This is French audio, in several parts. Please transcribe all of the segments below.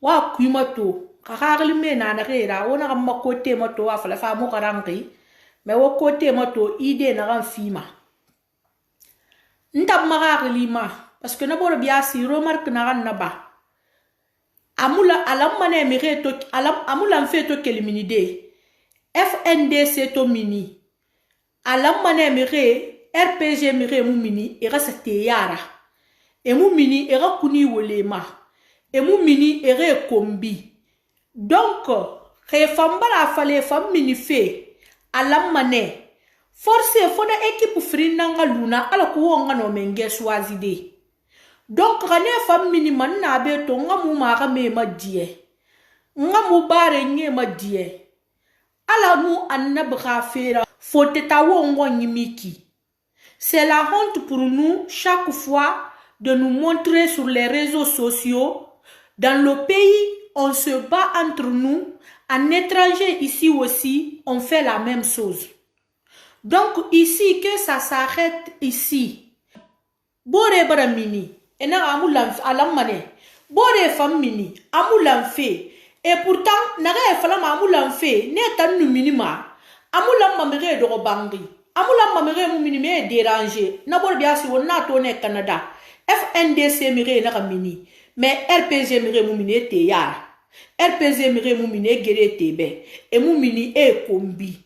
Wa kuimato. Kakakli me na narera. Wona kama kote moto wa fala fa mo karangi. Me wo kote moto ide na ran fima. Nta makakli ma. Parce que naboro biasi remarque na ran naba. Amula alam mane mire to alam amula mfe to keliminide. FNDC to mini. Alam mane mire RPG mire mu mini era sete yara. E mu mini era kuni wolema. E mu mini era kombi. Donc, ke fambara fale fam mini fe alam mane. Force fona équipe frinanga luna ala ko wonga no menge swazide. Donc, rane fam mini man na be to nga mu mara me ma die. Nga mu bare nye ma die. Ala mu annabra fera fote ta wongo nyimiki. C'est la honte pour nous chaque fois de nous montrer sur les réseaux sociaux. Dans le pays, on se bat entre nous. En étranger, ici aussi, on fait la même chose. Donc ici, que ça s'arrête ici. Bore baramini. Ena amulam alamane. Bore famini. Amulam fe. Et pourtant, naga falam amulam fe. Ne tan nu minima. Amulam mamere de robangi. Amulam mamere mu minime déranger. Nabor biasi wona tone Canada. FNDC mire na mini. Mais RPG mire mu mine te yara. RPG mire mu mine gere tebe. Et mu mini e kombi.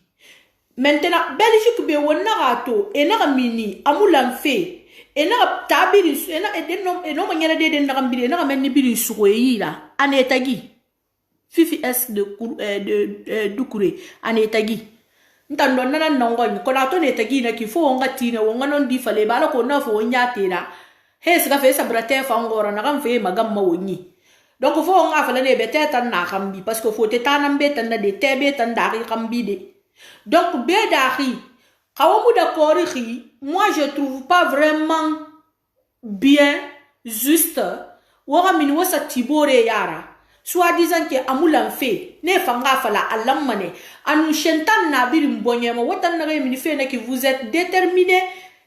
Maintenant, Belgique be wona rato e na mini amulam fe. Et na tabiri et no manyana de na mbili na menni biri sukoyira anetagi fifi s de dukure anetagi ntando nana nongo ko la to netagi na kifo nga tina wonga non di fale bala ko na fo nyatira hes ga fe sabrate fa ngora na kam fe magam ma woni donc fo nga fale ne bete tan na kambi parce que fo te tanam be tan de tebe tan dari kambi de donc be dari kawamu d'accord moi je trouve pas vraiment bien juste wora min wasa tibore yara soit disant que amulan fe ne fanga fala alamane anu shentan na birim bonyema watan na min fe na que vous êtes déterminé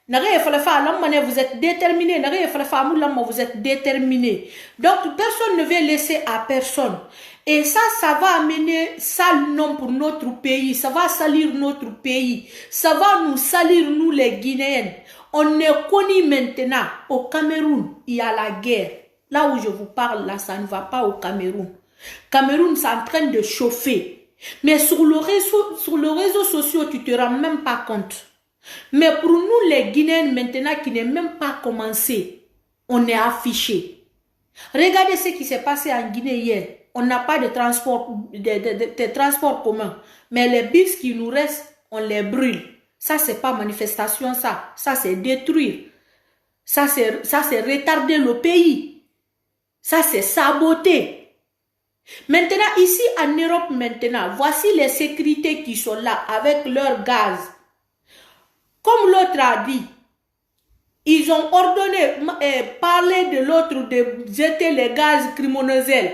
na fala fa alamane vous êtes déterminé na fala fa amulan vous êtes déterminé donc personne ne veut laisser à personne. Et ça va amener sale nom pour notre pays. Ça va salir notre pays. Ça va nous salir, nous les Guinéens. On est connus maintenant. Au Cameroun, il y a la guerre. Là où je vous parle, là, ça ne va pas au Cameroun. Cameroun, c'est en train de chauffer. Mais sur le réseau social, tu ne te rends même pas compte. Mais pour nous, les Guinéens, maintenant, qui n'est même pas commencé, on est affichés. Regardez ce qui s'est passé en Guinée hier. On n'a pas de transport, de transport commun. Mais les bus qui nous restent, on les brûle. Ça, c'est pas manifestation, ça. Ça, c'est détruire. Ça, c'est retarder le pays. Ça, c'est saboter. Maintenant, ici en Europe, maintenant, voici les sécurités qui sont là avec leur gaz. Comme l'autre a dit, ils ont ordonné, parler de l'autre de jeter les gaz criminogènes.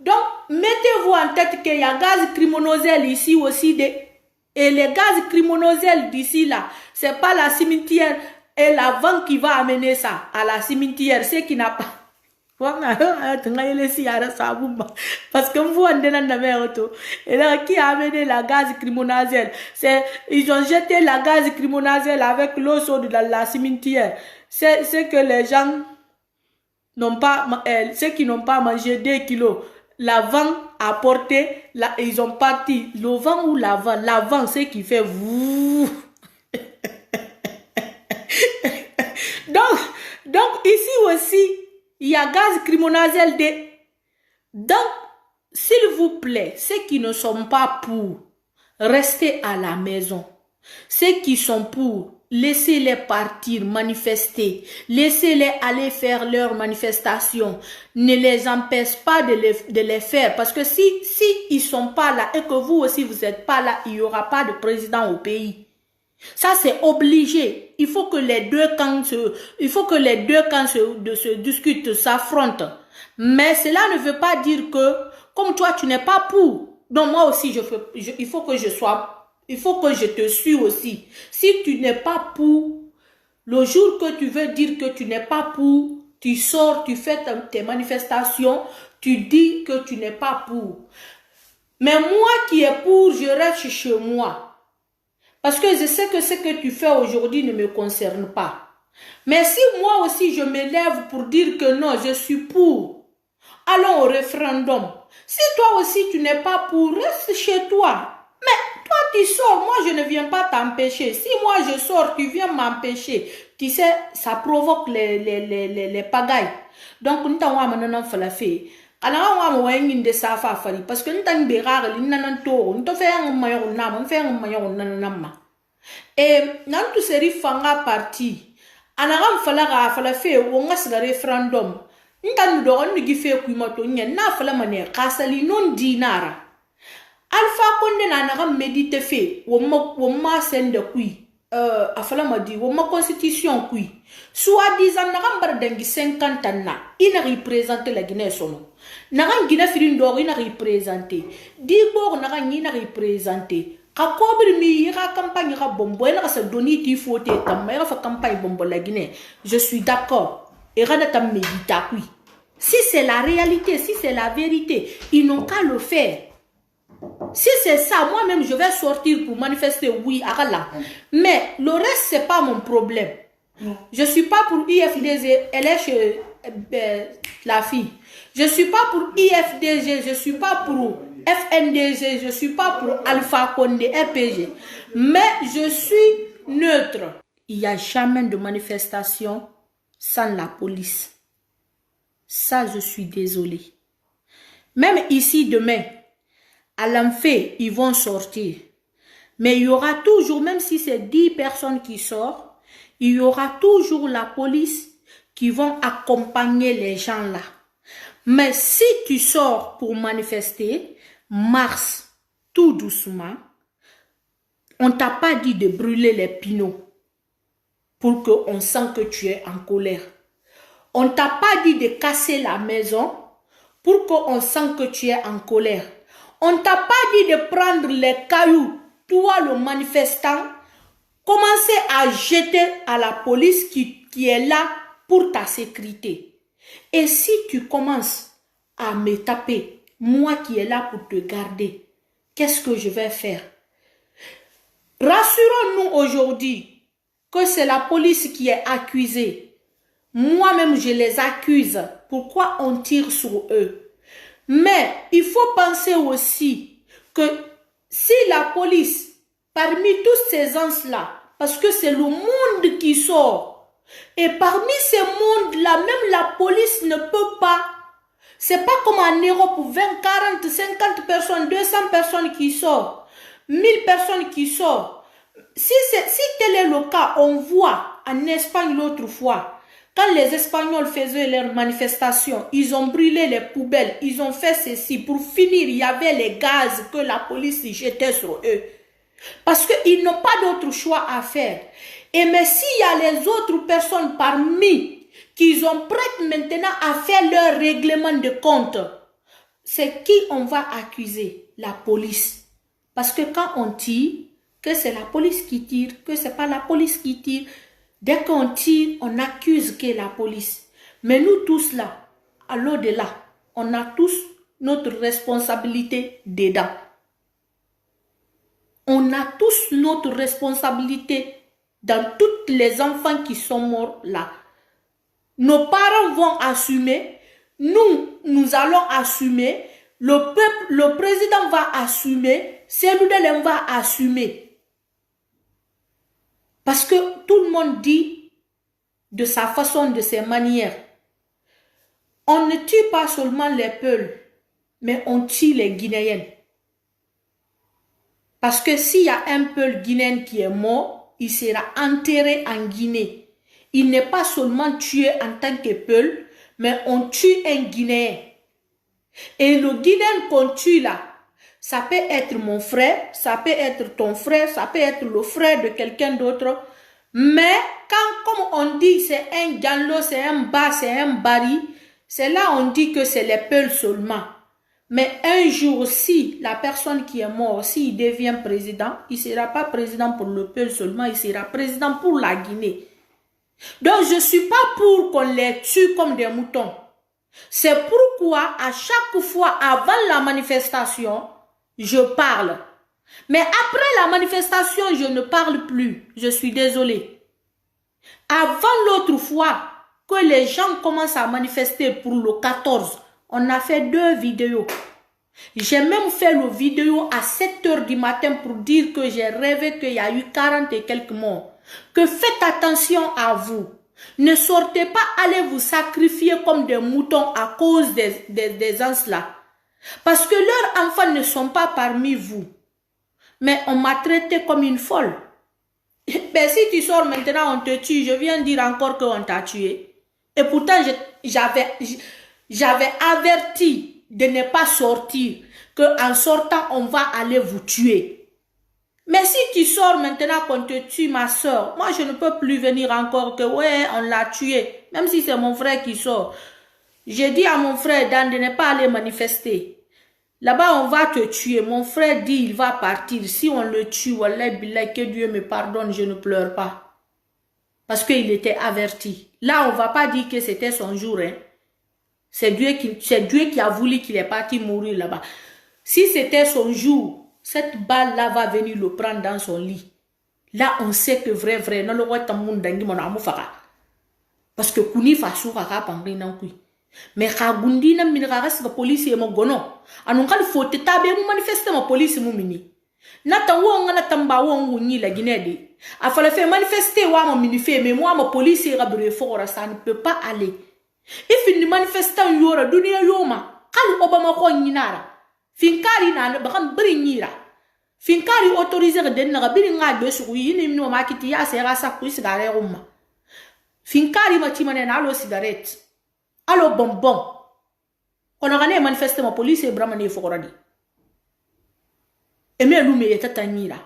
Donc, mettez-vous en tête qu'il y a gaz criminogène ici aussi. Et les gaz criminogènes d'ici là, c'est pas la cimetière et la vente qui va amener ça à la cimetière. C'est qui n'a pas. Parce que vous en et là, qui a amené la gaz criminogène? Ils ont jeté la gaz criminogène avec l'eau chaude dans la cimetière. C'est que les gens n'ont pas, ceux qui n'ont pas mangé 2 kilos. L'avant a porté, ils ont parti. Le vent ou l'avant, c'est qui fait vous. donc, ici aussi, il y a gaz criminogène. Donc, s'il vous plaît, ceux qui ne sont pas pour, restez à la maison. Ceux qui sont pour, laissez-les partir, manifester. Laissez-les aller faire leur manifestation. Ne les empêche pas de les faire. Parce que si ils sont pas là et que vous aussi vous n'êtes pas là, il n'y aura pas de président au pays. Ça, c'est obligé. Il faut que les deux camps se discutent, s'affrontent. Mais cela ne veut pas dire que, comme toi, tu n'es pas pour. Donc, moi aussi, il faut que je sois. Il faut que je te suis aussi. Si tu n'es pas pour, le jour que tu veux dire que tu n'es pas pour, tu sors, tu fais tes manifestations, tu dis que tu n'es pas pour. Mais moi qui est pour, je reste chez moi. Parce que je sais que ce que tu fais aujourd'hui ne me concerne pas. Mais si moi aussi je m'élève pour dire que non, je suis pour, allons au référendum. Si toi aussi tu n'es pas pour, reste chez toi. Mais toi tu sors, moi je ne viens pas t'empêcher. Si moi je sors, tu viens m'empêcher. Tu sais, ça provoque les pagailles. Donc, nous avons maintenant fait la fée. Alors, on va avoir de ça parce que nous avons des rares, nous avons fait un maillot, nous avons fait un maillot. Et nous avons tous ces fanga parti. Alors, on va la fée, on va se référendum. Nous avons dit que nous avons fait la manière, Kassali non dinara. Alpha Condé n'a médité fait, on m'a sende kui. Afala m'a dit, ma constitution kui. Soit disant, n'a pas 50 ans, il a représenté la Guinée son. N'a pas Guinée Firindor, il a représenté. Dibor n'a pas représenté. Quand il y a campagne bombo, il a se donné il faut être ta campagne bombo la Guinée. Je suis d'accord. Et Ranata médita kui. Si c'est la réalité, si c'est la vérité, ils n'ont qu'à le faire. Si c'est ça, moi-même, je vais sortir pour manifester, oui, Allah. Mais le reste, c'est pas mon problème. Je suis pas pour IFDG, elle est chez la fille. Je suis pas pour IFDG, je suis pas pour FNDG, je suis pas pour Alpha Condé, RPG. Mais je suis neutre. Il n'y a jamais de manifestation sans la police. Ça, je suis désolée. Même ici, demain, à l'enfer, ils vont sortir. Mais il y aura toujours, même si c'est 10 personnes qui sortent, il y aura toujours la police qui vont accompagner les gens là. Mais si tu sors pour manifester, marche tout doucement. On ne t'a pas dit de brûler les pinots pour qu'on sente que tu es en colère. On ne t'a pas dit de casser la maison pour qu'on sente que tu es en colère. On ne t'a pas dit de prendre les cailloux, toi le manifestant, commencer à jeter à la police qui est là pour ta sécurité. Et si tu commences à me taper, moi qui est là pour te garder, qu'est-ce que je vais faire? Rassurons-nous aujourd'hui que c'est la police qui est accusée. Moi-même, je les accuse. Pourquoi on tire sur eux? Mais il faut penser aussi que si la police, parmi tous ces gens-là, parce que c'est le monde qui sort, et parmi ces mondes-là, même la police ne peut pas, c'est pas comme en Europe où 20, 40, 50 personnes, 200 personnes qui sortent, 1000 personnes qui sortent. Si tel est le cas, on voit en Espagne l'autre fois, quand les Espagnols faisaient leurs manifestations, ils ont brûlé les poubelles, ils ont fait ceci. Pour finir, il y avait les gaz que la police jetait sur eux. Parce qu'ils n'ont pas d'autre choix à faire. Et mais s'il y a les autres personnes parmi qui sont prêtes maintenant à faire leur règlement de compte, c'est qui on va accuser? La police. Parce que quand on tire, que c'est la police qui tire, que c'est pas la police qui tire, dès qu'on tire, on accuse que la police. Mais nous tous là, à l'au-delà, on a tous notre responsabilité dedans. On a tous notre responsabilité dans tous les enfants qui sont morts là. Nos parents vont assumer, nous allons assumer, le peuple, le président va assumer, Cellou-Dalein va assumer. Parce que tout le monde dit de sa façon, de ses manières. On ne tue pas seulement les peuples, mais on tue les Guinéens. Parce que s'il y a un peuple guinéen qui est mort, il sera enterré en Guinée. Il n'est pas seulement tué en tant que peuple, mais on tue un Guinéen. Et le Guinéen qu'on tue là, ça peut être mon frère, ça peut être ton frère, ça peut être le frère de quelqu'un d'autre. Mais quand, comme on dit, c'est un Ganlo, c'est un Ba, c'est un Bari, c'est là on dit que c'est les peuples seulement. Mais un jour, si la personne qui est morte, s'il devient président, il ne sera pas président pour le peuple seulement, il sera président pour la Guinée. Donc je ne suis pas pour qu'on les tue comme des moutons. C'est pourquoi à chaque fois avant la manifestation, je parle. Mais après la manifestation, je ne parle plus. Je suis désolée. Avant l'autre fois que les gens commencent à manifester pour le 14, on a fait 2 vidéos. J'ai même fait le vidéo à 7 h du matin pour dire que j'ai rêvé qu'il y a eu 40 et quelques morts. Que faites attention à vous. Ne sortez pas aller vous sacrifier comme des moutons à cause des gens là. Parce que leurs enfants ne sont pas parmi vous. Mais on m'a traité comme une folle. Ben si tu sors maintenant, on te tue. Je viens dire encore qu'on t'a tué. Et pourtant, j'avais averti de ne pas sortir. Qu'en sortant, on va aller vous tuer. Mais si tu sors maintenant qu'on te tue, ma soeur, moi je ne peux plus venir encore que ouais, on l'a tué. Même si c'est mon frère qui sort. J'ai dit à mon frère Dan de ne pas aller manifester. Là-bas, on va te tuer. Mon frère dit il va partir. Si on le tue, wallah billah, que Dieu me pardonne, je ne pleure pas. Parce qu'il était averti. Là, on ne va pas dire que c'était son jour. Hein. C'est Dieu qui a voulu qu'il est parti mourir là-bas. Si c'était son jour, cette balle-là va venir le prendre dans son lit. Là, on sait que vrai, non le roi tamoun dangi mon amour fara. Parce que kuni fa soura ka pangri nan kui. Mais ka gundi na minira ka police e mo gono. Anu kal fote tabe mu manifester ma police mu mini. Nata wo nga na tamba wo ngunyi la Guinée. A fallait faire manifester wa mo mini fait mais moi ma police e rabure fora ça ne peut pas aller. If ni manifestant yora dunia yoma. Kalu Obama ko nyinara. Finkari na bakam bri nyira. Finkari autorisé de na bri nga be su yini no makiti ya sera sa ku sigare umma. Finkari ma timane na alo cigarette. Alo bonbon. On a gagné manifester ma police et bramane fokoradi. Et me lume etata nyira.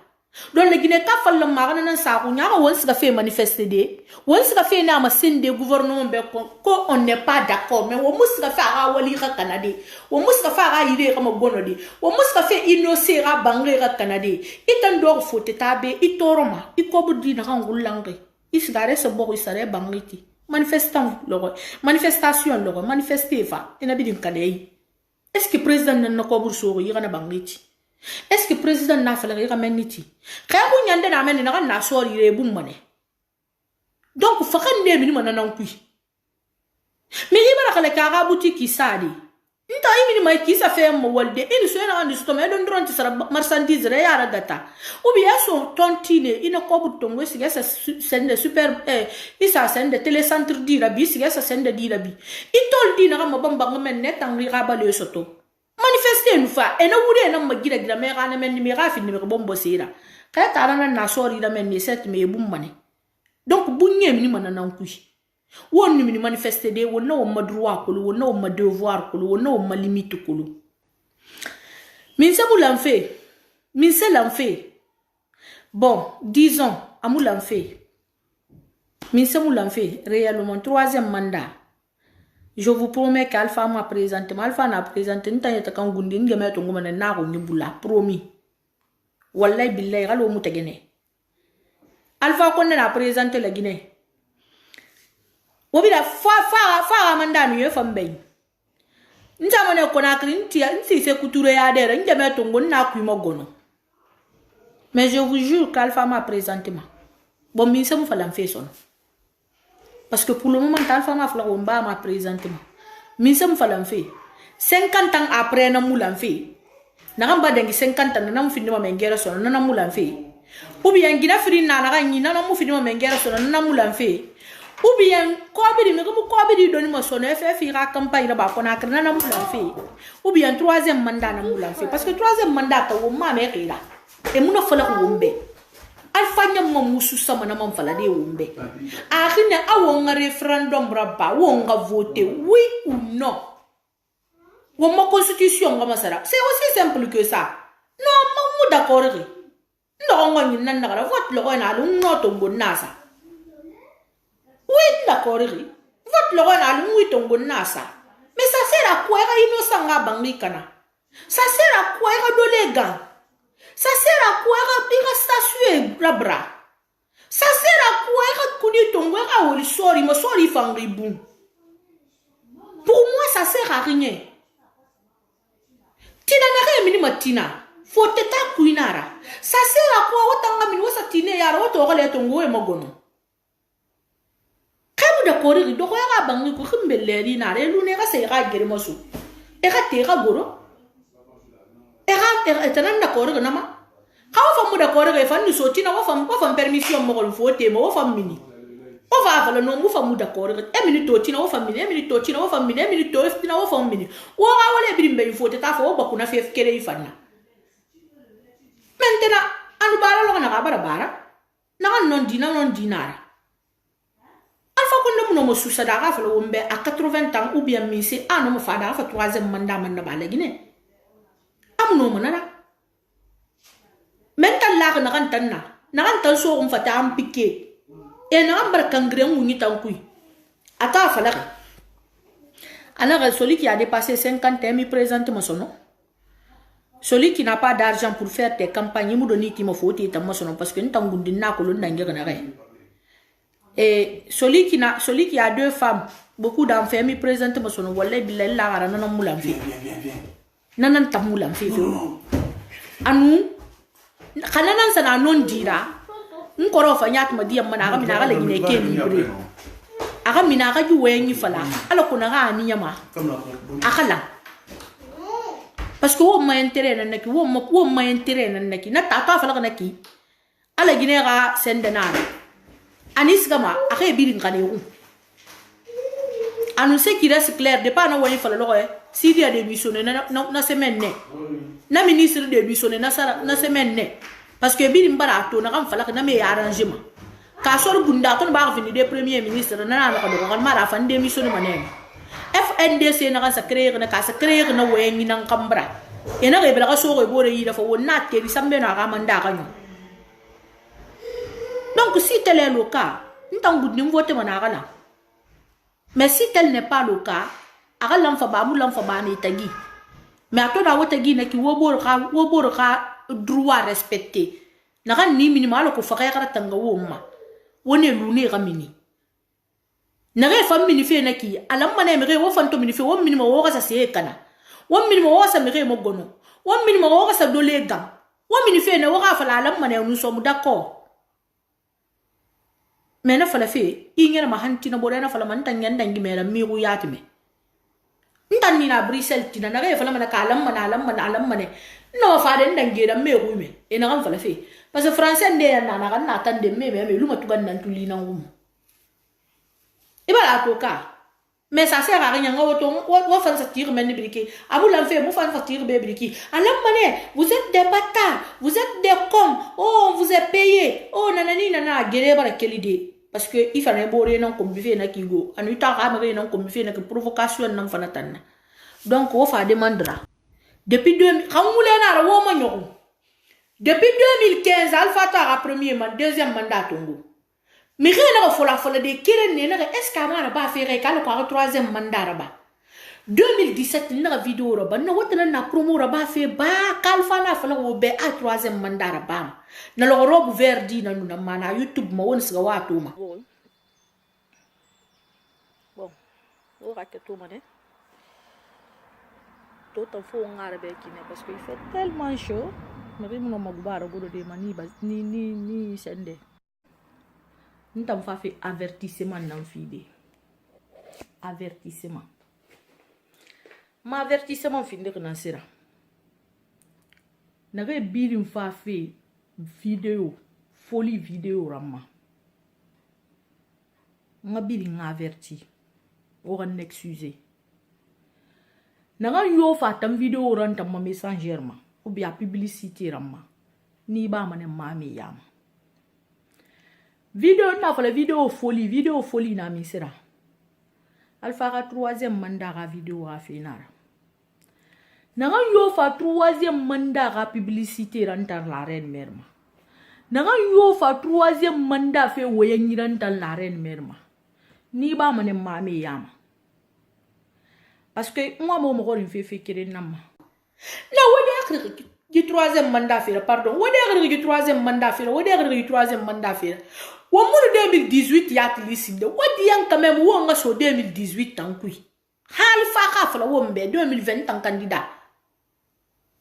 Donc le Guinée ka fallo magana nan sa ku nyaka won siga fait manifester de. Won siga fait na ma sende gouvernement be ko on n'est pas d'accord mais on musiga fait ara wali ka Canada. On musiga fait ara ide ka magono de. On musiga fait innocent ra bangre ka Canada. Itan do fote tabe itoroma ikobudi na ngulangre. Isigare se bo isare bangriti. Manifestant logo. Manifestation logo. Manifester fa. Ina bidin kadei. Est-ce que président n'a ko bursoro yira na bangriti? Est-ce que le président n'a pas fait la niti? Quand on y a des amènes, on a sorti les boum mané. Donc, il faut qu'on ait minimum non plus. Mais il y a des caraboutis qui s'adit. Il y a des qui s'affaire fait un molde. Il se rend du stomac d'un drone qui sera marchandise réelle data. Ou bien son tontine, il ne cobre ton west, il send de super. Il s'en send de télécentre d'Irabi, il s'en send de d'Irabi. Il told dit n'a pas bon net en rirabat le soto. Manifester une fois et no wude na magira gira me gana men mi rafi ni me bombo sira kaya tarana na sori da men ni set me bum mané donc bunye mi mana nan kuyi won ni mi manifester de won no ma droit ko won no ma devoir ko won no ma limite ko min se boulan fait min se l'en fait bon disons amoulan fait min se boulan fait réellement 3e mandat. Je vous promets qu'Alpha m'a présenté. Alpha n'a présenté. Nous t'avons quand Gundin gamet ton gomme na rongi bula. Promis. Wallahi billahi galo mu tegene. Alpha konne n'a présenté la Guinée. Wobila fa amanda mi yo fambe. Nta mone konakri nti se couture ya dere ngame ton gon na ku mogono. Mais je vous jure qu'Alpha m'a présenté ma. Bon mi se mu falam fait son. Parce que pour le moment, Alpha m'a présenté. Mais ça me fait 50 ans après, na moulan fait. Na gamba dengi 50 ans, na mu fini ma mengera son, na moulan fait. Ou bien gina fini na rangi, na mu fini ma mengera son, na moulan fait. Ou bien koabidi me ko koabidi doni mo son FF ira campagne là-bas qu'on a créé na moulan fait. Ou bien 3e mandat na moulan fait parce que 3e mandat ko ma me là. Et mon fala ko wombe. Alpha nyamma musu sama na mamfala de wumbe. Akine awonga référendum braba wonga voter oui ou non. Woma constitution ngama sara. C'est aussi simple que ça. Non, mamu d'accord ri. Non ngoni nan na vote lo na lu noto ngonasa. Oui d'accord ri. Vote lo na lu oui tongo nasa. Mais ça sert à quoi innocent nga bangi kana? Ça sert à quoi dolégan? Ça sert à quoi statuer la bras? Ça sert à quoi kuni tongo ka woli sori mo sori fangri boum. Pour moi ça sert à rien. Tina n'a rien minimum tina. Faut t'état kuinara. Ça sert à quoi autant de minutes tine yara autant de ton et mogono. Quand vous d'accord, il doit y avoir un peu de belérina, et l'unera sera guérimosu. Era goro. Era d'accord, nama. How from the corner if I so tina of permission more for them or for mini. Over no move from the corner, a minute to tina of a minute, a minute to tina of a minute, a minute to tina of a minute. Or I will bring for the taff over Bacuna Fifth Kerefana. Mentena, and barra bara. Non dina non dinara. Alpha condom no susadara for Wombe à 80 ans ou bien missé à no fada for 3e mandat mandabala Guinée. Am no manara. Mental lag narantan so on fata am piqué et n'ambar kangre muni tankui ata falaga alors celui qui a dépassé 50 ans il présente mon son. Celui qui n'a pas d'argent pour faire tes campagnes il me donne qui me faut ta son parce que n'tangu dinna ko lunda ngere. Et celui qui a 2 femmes beaucoup d'enfants il présente mon son wallahi billahi la gara nan mulam fi nan tamulam fi anu Kananan sana non dira nkoro fa nyat ma diam mana ga mina ga legine ke libre aga mina ga ju wenyi fala ala kuna ga ni yama akala parce que wo ma intérêt nan neki wo ma intérêt nan neki na ta fala ga neki ala gine ga sendena anis gama akay birin kane wu anu se qui reste clair de pas na woni fala lo si dia de missionné na semaine ne na ministre de missionné na semaine ne parce que birim barato na kam fala na me arrangement ka sor bunda ton ba fini de premier ministre na ko do kan mara fan de missionné mané FNDC na ka créer na wengi nan kambra e na rebela ka so go bore yi da fo wona te bi sambe na ka manda ka nyo. Donc si tel est le cas ntangu nim voter manaka la. Mais si tel n'est pas le cas, aga l'enfant ba ni tagi. Mais à toi d'avoir tagi na ki wobor ka droit respecté. Na kan ni minimal ko fa ka tanga woma. Woni luni ramini. Na re fam mini fe na ki alam mané me wo fanto mini fe wo minima wo ka sa se kana. Wo minima wo sa me mo gono. Wo minima wo ka sa dole gam. Wo mini fe na wo ka fa alam mané nous sommes d'accord. Mais na fala fe ingena ma hantina bore na fala man tangen dangi mera miru yatime ntanni na Bruxelles tina na re fala man ka alam man no fa den dangi da meru me e na kan fala fe parce que français nde na kan na tan de me luma tugan nan tuli na ngum e bala to ka mais ça sert à rien wo fa sortir men briki abu lan fe mo fa sortir be briki alam mané vous êtes des bâtards vous êtes des cons oh on vous est payé oh nanani nana gere bara kelide. Parce que il fallait boire non comme buffet na kigo anu ta ramere non comme buffet na que provocation nan fana tan donc on fa demandera depuis 2000 xamule na wo ma ñoko depuis 2015 Alpha Tara premier mandat deuxième mandat tongo mi xena ko fola de kirene na est-ce que amara ba faire ka ko troisième mandat ba 2017 na vidéo ba na wotana na promo ba fe ba Alpha na fala wo be a troisième mandat ba na lo robu verdi na nuna mana YouTube ma won siga wato ma bon o rate to mané to ta fo ngara be kine parce que il fait tellement chaud mais rimu no magbara godo de mani ba ni sende ntam fa fait avertissement nan fide avertissement ma avertissement finde que nasira na re birim fa fait vidéo folie vidéo ramma nga biri nga averti o kan excuse na nga yo fa tam vidéo ran tam ma messenger ma ou bien publicité ramma ni ba mané mami yam vidéo na fa la vidéo folie na misira Alpha ka 3e mandat ka vidéo a finara na nga yo fa 3e mandat ka publicité ran tar la reine merma na nga yo fa 3e mandat fe woyen ran tar la reine merma ni ba mané mami yam parce que moi mo ko rin fe kire nama na wodi akri di 3e mandat fe pardon wodi akri di 3e mandat fe wodi akri di 3e mandat fe wo mo 2018 ya tilisi de wodi yan quand même wo nga so 2018 tankui Alpha Rafla Wombe 2020 en candidat.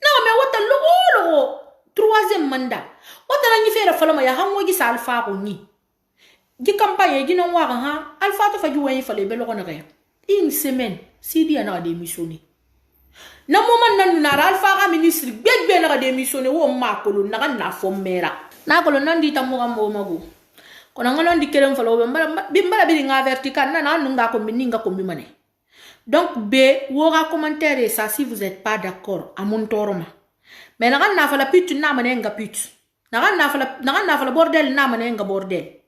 Non, mais what a troisième mandat. What a fait la femme ya hanwogi sa Alpha Roni. Di campagne di non war ha Alpha to faju wen fallait bel honorer. Une semaine, si dia na démissionné. Na moment nan na Alpha ministre gbegbe na démissionné wo ma ko na fomera. Na ko nan di tamuga mo mago. Kona ngalo ndi kerem falo bimbala bi nga vertical na nunga ko mininga ko mane. Donc B wora commentaire ça si vous êtes pas d'accord à mon toroma. Mais na fala put na mané nga put. Na fala bordel na mané nga bordel.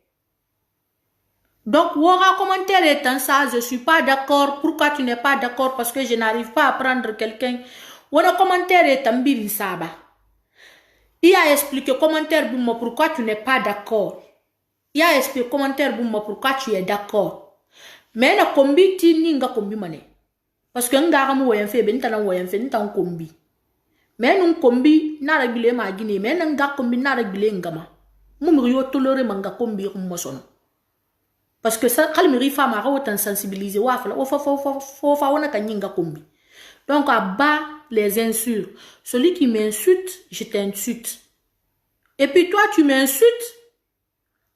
Donc wora commentaire étant ça je suis pas d'accord. Pourquoi tu n'es pas d'accord? Parce que je n'arrive pas à prendre quelqu'un. Wora commentaire étant biri saba. Il a expliqué commentaire pourquoi tu n'es pas d'accord. Il a expliqué commentaire pourquoi tu es d'accord. Mais na kombi ti ninga kombi mané. Parce que ngara mo yen fe ben tana woyen fe ntan kombi. Mais nun kombi na régulé ma guiné mais nga kombi na régulé ngama. Mumri yo toléré manga kombi ko mosono. Parce que ça kalmiri fama ra autant sensibiliser wa fa fa wona ka ninga kombi. Donc à bas les insultes. Celui qui m'insulte, je t'insulte. Et puis toi tu m'insultes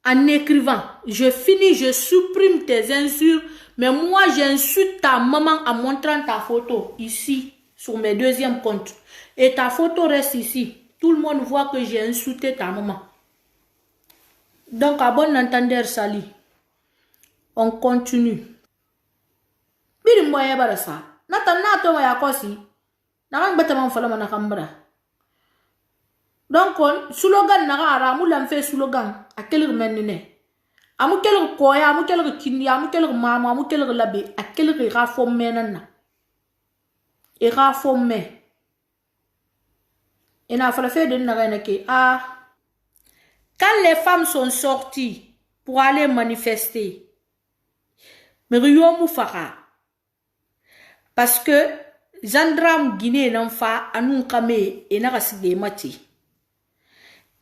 en écrivant, je finis, je supprime tes insultes, mais moi j'insulte ta maman en montrant ta photo ici, sur mes deuxièmes comptes. Et ta photo reste ici. Tout le monde voit que j'ai insulté ta maman. Donc à bon entendeur, Sali, on continue. Biri mboye barasa. Nata nato ya kosi. Naran bataman fala mana kambra. Donc, slogan nara amu l'enfait slogan à quel menine. Amu quel koya, amu quel kindi, amu quel mama, amu quel labé, à quel rafom menana. Et rafom me. Et n'a pas fait de n'arenake. Ah. Quand les femmes sont sorties pour aller manifester, mais Rio Moufara. Parce que gendarme Guinée n'enfa anun kame et n'a pas mati.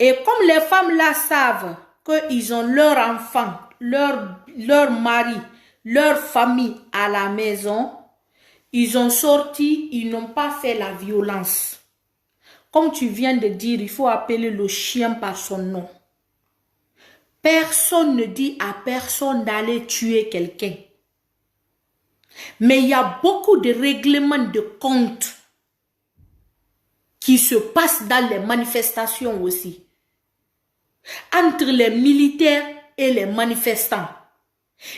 Et comme les femmes là savent qu'ils ont leur enfant, leur mari, leur famille à la maison, ils ont sorti, ils n'ont pas fait la violence. Comme tu viens de dire, il faut appeler le chien par son nom. Personne ne dit à personne d'aller tuer quelqu'un. Mais il y a beaucoup de règlements de compte qui se passent dans les manifestations aussi. Entre les militaires et les manifestants.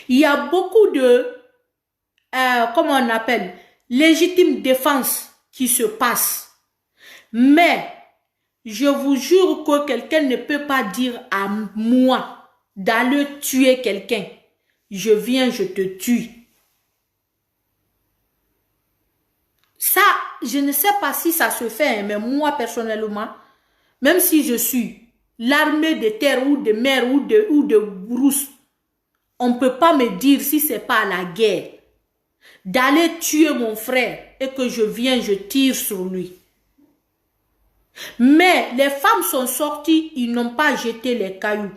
Il y a beaucoup de, comment on appelle, légitime défense qui se passe. Mais, je vous jure que quelqu'un ne peut pas dire à moi d'aller tuer quelqu'un. Je viens, je te tue. Ça, je ne sais pas si ça se fait, mais moi personnellement, même si je suis l'armée de terre ou de mer ou de brousse, on ne peut pas me dire si c'est pas la guerre d'aller tuer mon frère et que je viens, je tire sur lui. Mais les femmes sont sorties, ils n'ont pas jeté les cailloux,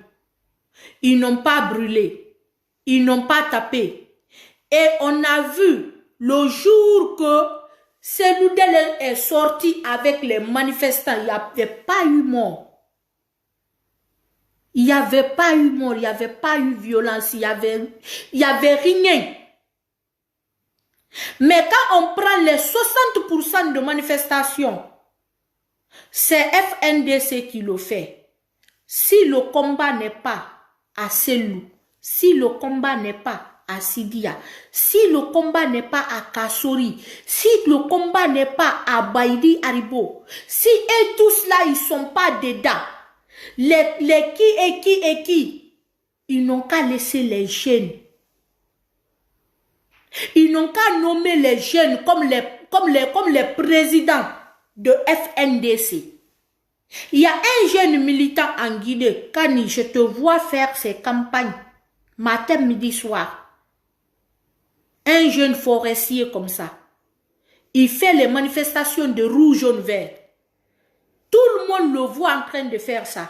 ils n'ont pas brûlé, ils n'ont pas tapé. Et on a vu le jour que Seloudel est sorti avec les manifestants, il n'y avait pas eu mort. Il n'y avait pas eu mort, il n'y avait pas eu violence, il y avait rien. Mais quand on prend les 60% de manifestations, c'est FNDC qui le fait. Si le combat n'est pas à Selou, si le combat n'est pas à Sidia, si le combat n'est pas à Kassori, si le combat n'est pas à Baïdi Haribo, si et tous là ils sont pas dedans, les qui, ils n'ont qu'à laisser les jeunes. Ils n'ont qu'à nommer les jeunes comme les présidents de FNDC. Il y a un jeune militant en Guinée, Kani, je te vois faire ses campagnes matin, midi, soir. Un jeune forestier comme ça. Il fait les manifestations de rouge, jaune, vert. Tout le monde le voit en train de faire ça.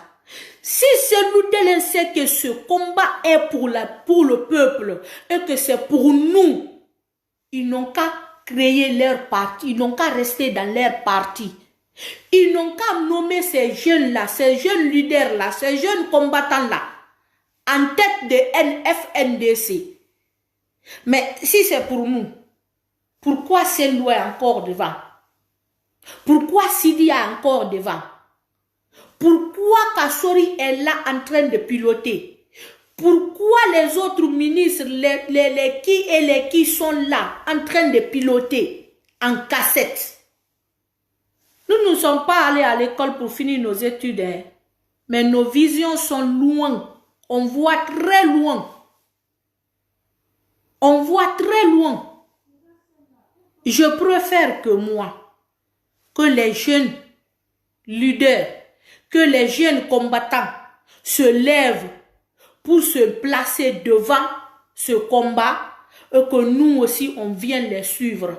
Si Seloudel sait que ce combat est pour le peuple et que c'est pour nous, ils n'ont qu'à créer leur parti, ils n'ont qu'à rester dans leur parti. Ils n'ont qu'à nommer ces jeunes-là, ces jeunes leaders-là, ces jeunes combattants-là, en tête de FNDC. Mais si c'est pour nous, pourquoi Selou est encore devant? Pourquoi Sidi est encore devant? Pourquoi Kassori est là en train de piloter? Pourquoi les autres ministres, les qui et les qui sont là en train de piloter en cassette? Nous ne sommes pas allés à l'école pour finir nos études, hein, mais nos visions sont loin. On voit très loin. On voit très loin. Je préfère que moi, que les jeunes leaders, que les jeunes combattants se lèvent pour se placer devant ce combat et que nous aussi, on vienne les suivre.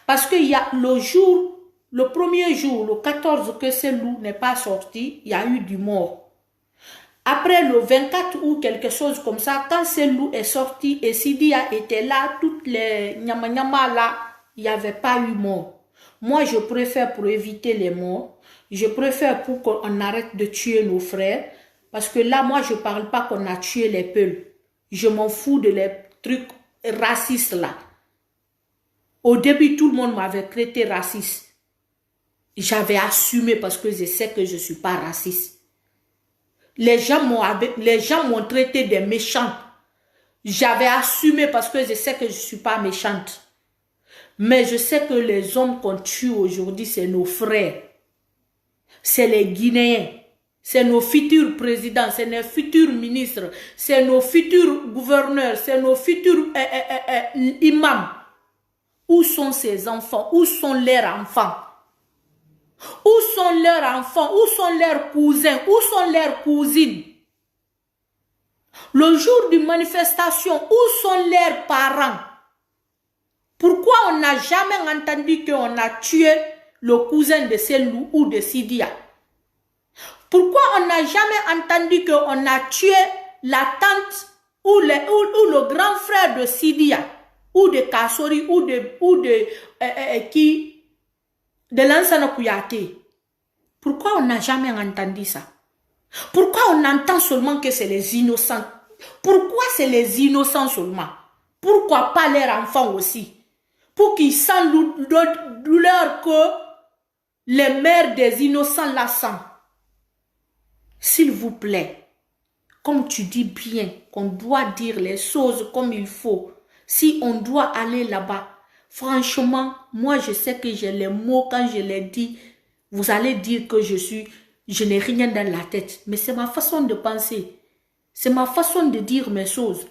Parce qu'il y a le premier jour, le 14, que Selou n'est pas sorti, il y a eu du mort. Après le 24 ou quelque chose comme ça, quand Selou est sorti et Sidia était là, toutes les nyama là, il n'y avait pas eu mort. Moi, je préfère pour éviter les morts, je préfère pour qu'on arrête de tuer nos frères, parce que là, moi, je ne parle pas qu'on a tué les Peuls. Je m'en fous de les trucs racistes là. Au début, tout le monde m'avait traité raciste. J'avais assumé parce que je sais que je ne suis pas raciste. Les gens m'ont traité de méchants. J'avais assumé parce que je sais que je ne suis pas méchante. Mais je sais que les hommes qu'on tue aujourd'hui, c'est nos frères. C'est les Guinéens. C'est nos futurs présidents, c'est nos futurs ministres, c'est nos futurs gouverneurs, c'est nos futurs imams. Où sont ces enfants? Où sont leurs enfants? Où sont leurs enfants? Où sont leurs cousins? Où sont leurs cousines? Le jour d'une manifestation, où sont leurs parents? Pourquoi on n'a jamais entendu qu'on a tué le cousin de Selou ou de Sidia? Pourquoi on n'a jamais entendu qu'on a tué la tante ou le grand frère de Sidia ou de Kassori ou de Lansana Kouyaté? Pourquoi on n'a jamais entendu ça? Pourquoi on entend seulement que c'est les innocents? Pourquoi c'est les innocents seulement? Pourquoi pas leurs enfants aussi? Pour qu'ils sentent douleur que les mères des innocents la sentent. S'il vous plaît, comme tu dis bien, qu'on doit dire les choses comme il faut. Si on doit aller là-bas, franchement, moi je sais que j'ai les mots quand je les dis. Vous allez dire que je n'ai rien dans la tête. Mais c'est ma façon de penser. C'est ma façon de dire mes choses.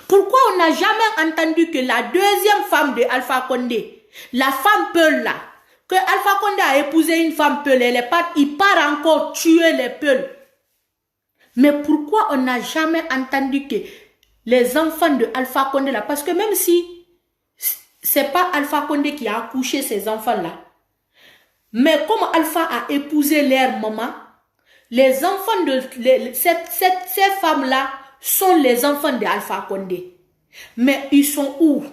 Pourquoi on n'a jamais entendu que la deuxième femme de Alpha Condé, la femme Peul là, que Alpha Condé a épousé une femme Peul, il part encore tuer les Peuls. Mais pourquoi on n'a jamais entendu que les enfants de Alpha Condé là, parce que même si c'est pas Alpha Condé qui a accouché ces enfants là, mais comme Alpha a épousé leur maman, les enfants de ces femmes là sont les enfants de Alpha Condé. Mais ils sont où?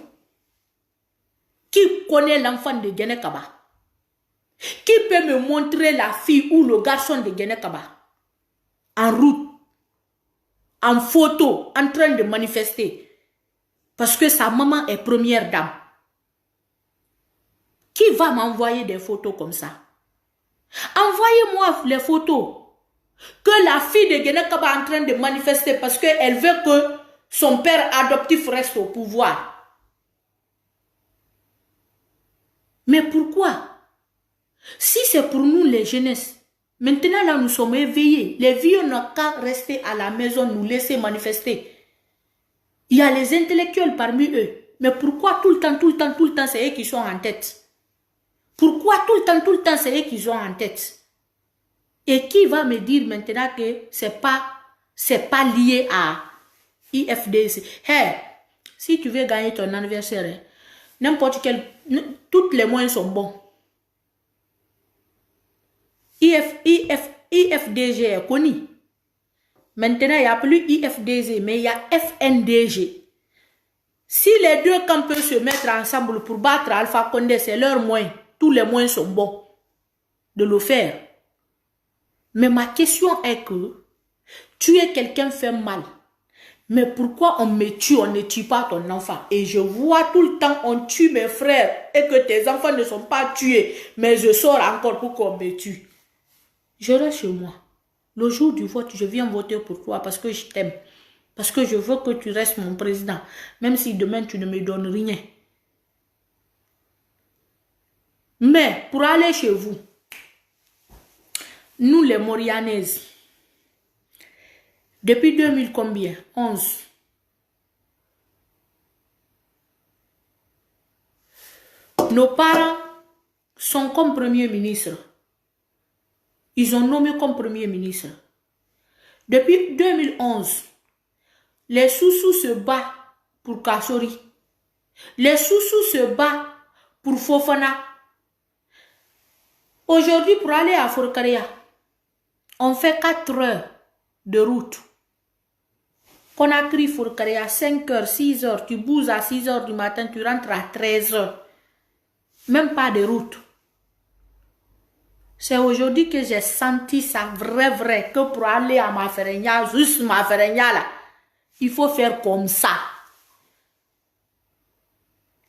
Qui connaît l'enfant de Guinée Kaba? Qui peut me montrer la fille ou le garçon de Guinée Kaba? En route, en photo, en train de manifester. Parce que sa maman est première dame. Qui va m'envoyer des photos comme ça? Envoyez-moi les photos. Que la fille de Guinée Kaba est en train de manifester parce qu'elle veut que son père adoptif reste au pouvoir. Mais pourquoi? Si c'est pour nous les jeunesses, maintenant là nous sommes éveillés. Les vieux n'ont qu'à rester à la maison, nous laisser manifester. Il y a les intellectuels parmi eux. Mais pourquoi tout le temps, c'est eux qui sont en tête? Pourquoi tout le temps, c'est eux qui sont en tête? Et qui va me dire maintenant que c'est pas lié à IFDC? Hey, si tu veux gagner ton anniversaire, n'importe quel, tous les moyens sont bons. IFDG est connu. Maintenant, il n'y a plus IFDG, mais il y a FNDG. Si les deux camps peuvent se mettre ensemble pour battre Alpha Condé, c'est leur moyen. Tous les moyens sont bons de le faire. Mais ma question est que tuer quelqu'un fait mal. Mais pourquoi on me tue, on ne tue pas ton enfant? Et je vois tout le temps, on tue mes frères et que tes enfants ne sont pas tués. Mais je sors encore pour qu'on me tue. Je reste chez moi. Le jour du vote, je viens voter pour toi parce que je t'aime. Parce que je veux que tu restes mon président. Même si demain tu ne me donnes rien. Mais pour aller chez vous, nous les Morianaises, depuis 2000 combien? 11. Nos parents sont comme premier ministre. Ils ont nommé comme premier ministre. Depuis 2011, les Soussous se battent pour Kassori. Les Soussous se battent pour Fofana. Aujourd'hui, pour aller à Forcaria, on fait 4 heures de route. Conakry, Forcaria, 5 heures, 6 heures. Tu bouges à 6 heures du matin, tu rentres à 13 heures. Même pas de route. C'est aujourd'hui que j'ai senti ça vrai, que pour aller à Maferenya, juste Maferenya là, il faut faire comme ça.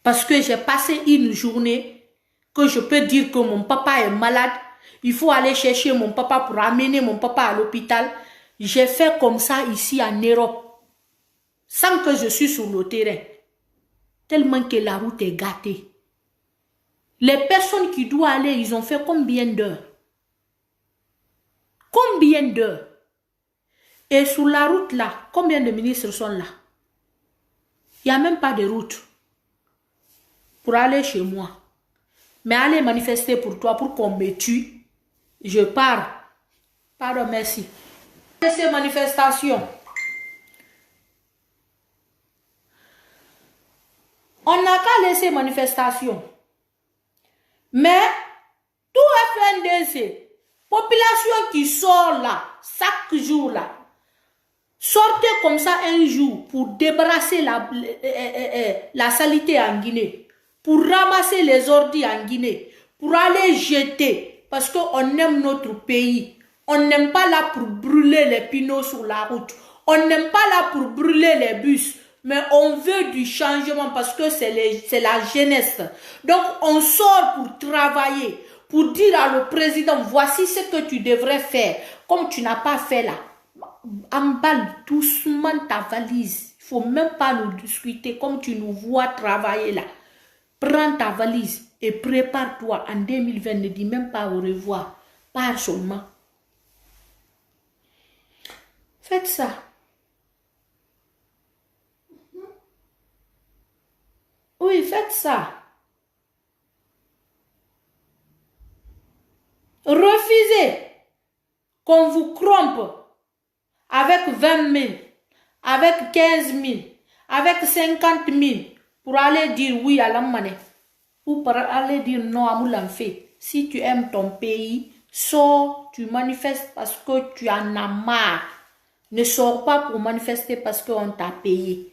Parce que j'ai passé une journée que je peux dire que mon papa est malade. Il faut aller chercher mon papa pour amener mon papa à l'hôpital. J'ai fait comme ça ici en Europe. Sans que je suis sur le terrain. Tellement que la route est gâtée. Les personnes qui doivent aller, ils ont fait combien d'heures? Combien d'heures? Et sur la route là, combien de ministres sont là? Il n'y a même pas de route pour aller chez moi. Mais aller manifester pour toi, pour qu'on me tue, je pars. Pardon, merci. Ces manifestations, on n'a qu'à laisser manifestation. Mais tout FNDC, population qui sort là, chaque jour là, sortez comme ça un jour pour débarrasser la saleté en Guinée, pour ramasser les ordures en Guinée, pour aller jeter, parce qu'on aime notre pays. On n'aime pas là pour brûler les pinots sur la route. On n'aime pas là pour brûler les bus. Mais on veut du changement parce que c'est la jeunesse. Donc on sort pour travailler, pour dire à le président, voici ce que tu devrais faire. Comme tu n'as pas fait là, emballe doucement ta valise. Il ne faut même pas nous discuter comme tu nous vois travailler là. Prends ta valise et prépare-toi en 2020. Ne dis même pas au revoir. Pars seulement. Faites ça. Oui, faites ça. Refusez qu'on vous trompe avec 20 000, avec 15 000, avec 50 000 pour aller dire oui à l'Ammané ou pour aller dire non à Moulanfé. Si tu aimes ton pays, sors, tu manifestes parce que tu en as marre. Ne sors pas pour manifester parce qu'on t'a payé.